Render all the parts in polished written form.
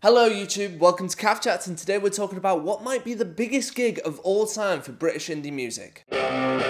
Hello YouTube, welcome to Caf Chats, and today we're talking about what might be the biggest gig of all time for British indie music. I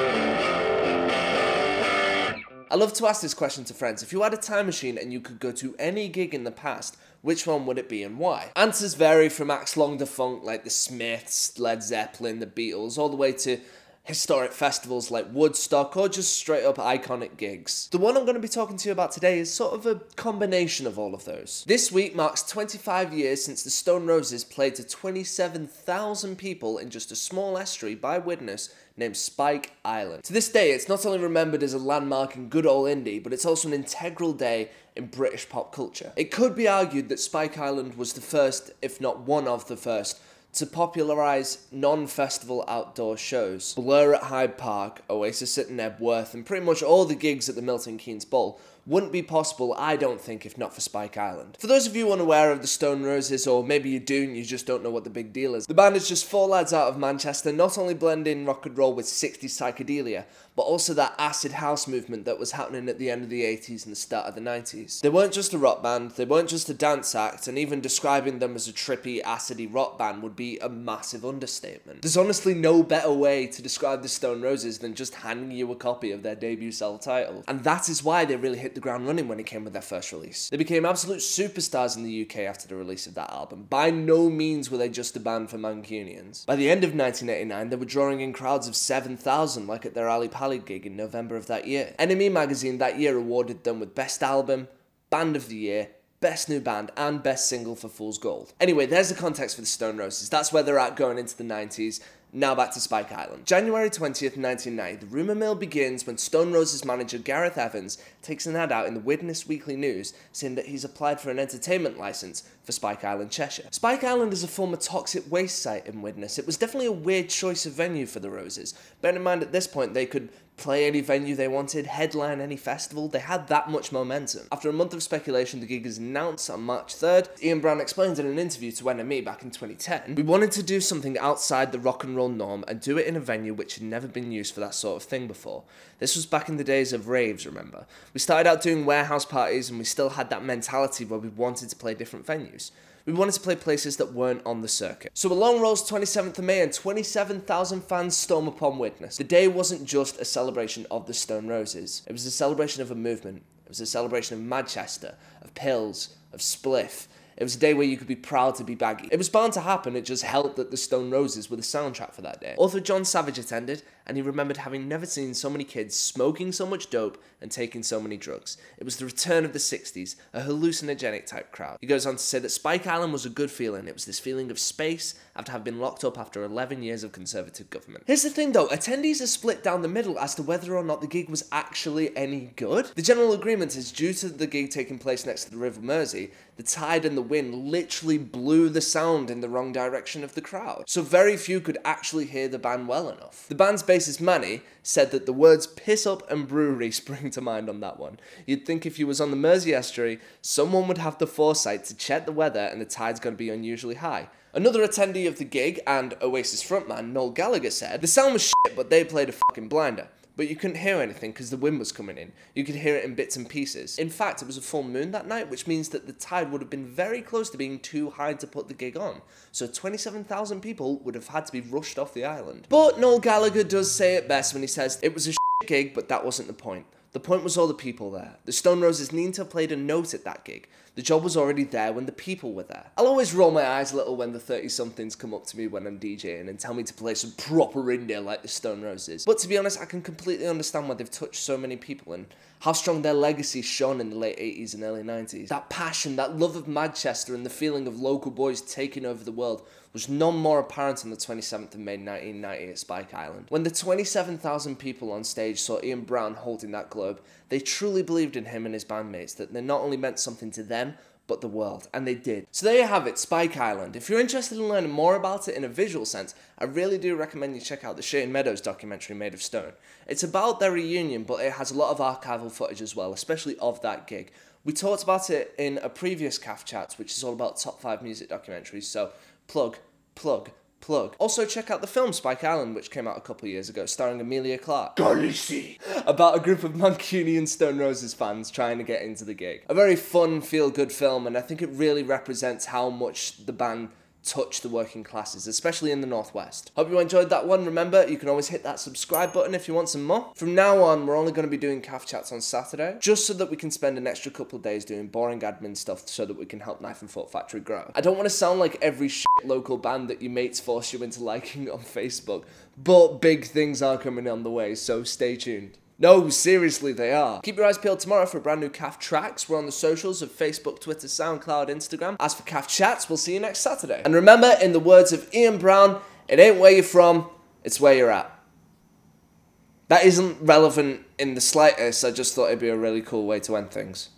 love to ask this question to friends. If you had a time machine and you could go to any gig in the past, which one would it be and why? Answers vary from acts long defunct like the Smiths, Led Zeppelin, the Beatles, all the way to historic festivals like Woodstock or just straight up iconic gigs. The one I'm going to be talking to you about today is sort of a combination of all of those. This week marks 25 years since the Stone Roses played to 27,000 people in just a small estuary by witness named Spike Island. To this day, it's not only remembered as a landmark in good old indie, but it's also an integral day in British pop culture. It could be argued that Spike Island was the first, if not one of the first, to popularise non-festival outdoor shows. Blur at Hyde Park, Oasis at Nebworth, and pretty much all the gigs at the Milton Keynes Bowl wouldn't be possible, I don't think, if not for Spike Island. For those of you unaware of the Stone Roses, or maybe you do and you just don't know what the big deal is, the band is just four lads out of Manchester, not only blending rock and roll with 60s psychedelia, but also that acid house movement that was happening at the end of the 80s and the start of the 90s. They weren't just a rock band, they weren't just a dance act, and even describing them as a trippy, acidy rock band would be a massive understatement. There's honestly no better way to describe the Stone Roses than just handing you a copy of their debut self-titled. And that is why they really hit the ground running when it came with their first release. They became absolute superstars in the UK after the release of that album. By no means were they just a band for Mancunians. By the end of 1989, they were drawing in crowds of 7,000, like at their Ali Pali gig in November of that year. NME magazine that year awarded them with Best Album, Band of the Year, Best New Band, and Best Single for Fool's Gold. Anyway, there's the context for the Stone Roses. That's where they're at going into the 90s. Now back to Spike Island. January 20th, 1990, the rumour mill begins when Stone Roses manager Gareth Evans takes an ad out in the Witness Weekly News saying that he's applied for an entertainment licence for Spike Island, Cheshire. Spike Island is a former toxic waste site in Widnes. It was definitely a weird choice of venue for the Roses. Bear in mind at this point they could play any venue they wanted, headline any festival, they had that much momentum. After a month of speculation, the gig is announced on March 3rd. Ian Brown explained in an interview to NME back in 2010, "We wanted to do something outside the rock and roll norm and do it in a venue which had never been used for that sort of thing before. This was back in the days of raves, remember? We started out doing warehouse parties and we still had that mentality where we wanted to play different venues. We wanted to play places that weren't on the circuit." So along rolls 27th of May and 27,000 fans storm upon Widnes. The day wasn't just a celebration of the Stone Roses. It was a celebration of a movement. It was a celebration of Manchester, of pills, of spliff. It was a day where you could be proud to be baggy. It was bound to happen, it just helped that the Stone Roses were the soundtrack for that day. Author John Savage attended, and he remembered having never seen so many kids smoking so much dope and taking so many drugs. It was the return of the 60s, a hallucinogenic type crowd. He goes on to say that Spike Island was a good feeling. It was this feeling of space after having been locked up after 11 years of Conservative government. Here's the thing though, attendees are split down the middle as to whether or not the gig was actually any good. The general agreement is due to the gig taking place next to the River Mersey, the tide and the wind literally blew the sound in the wrong direction of the crowd. So very few could actually hear the band well enough. The band's bassist Manny said that the words piss up and brewery spring to mind on that one. You'd think if you was on the Mersey estuary, someone would have the foresight to check the weather and the tide's going to be unusually high. Another attendee of the gig and Oasis frontman Noel Gallagher said, "The sound was shit, but they played a fucking blinder. But you couldn't hear anything because the wind was coming in. You could hear it in bits and pieces. In fact, it was a full moon that night, which means that the tide would have been very close to being too high to put the gig on. So 27,000 people would have had to be rushed off the island." But Noel Gallagher does say it best when he says, "It was a shit gig, but that wasn't the point. The point was all the people there. The Stone Roses needn't have played a note at that gig. The job was already there when the people were there." I'll always roll my eyes a little when the 30-somethings come up to me when I'm DJing and tell me to play some proper indie like the Stone Roses. But to be honest, I can completely understand why they've touched so many people and how strong their legacy shone in the late 80s and early 90s. That passion, that love of Manchester and the feeling of local boys taking over the world was none more apparent on the 27th of May 1990 at Spike Island. When the 27,000 people on stage saw Ian Brown holding that globe, they truly believed in him and his bandmates, that they not only meant something to them, but the world, and they did. So there you have it, Spike Island. If you're interested in learning more about it in a visual sense, I really do recommend you check out the Shane Meadows documentary Made of Stone. It's about their reunion, but it has a lot of archival footage as well, especially of that gig. We talked about it in a previous Caf Chats, which is all about top 5 music documentaries, so plug, Plug. Also check out the film Spike Island, which came out a couple of years ago, starring Emilia Clarke. About a group of Mancunian Stone Roses fans trying to get into the gig. A very fun, feel-good film, and I think it really represents how much the band touch the working classes, especially in the Northwest. Hope you enjoyed that one. Remember, you can always hit that subscribe button if you want some more. From now on, we're only going to be doing Calf Chats on Saturday, just so that we can spend an extra couple of days doing boring admin stuff so that we can help Knife and Fork Factory grow. I don't want to sound like every shit local band that your mates force you into liking on Facebook, but big things are coming on the way, so stay tuned. No, seriously, they are. Keep your eyes peeled tomorrow for a brand new Calf Tracks. We're on the socials of Facebook, Twitter, Soundcloud, Instagram. As for Calf Chats, we'll see you next Saturday. And remember, in the words of Ian Brown, it ain't where you're from, it's where you're at. That isn't relevant in the slightest, I just thought it'd be a really cool way to end things.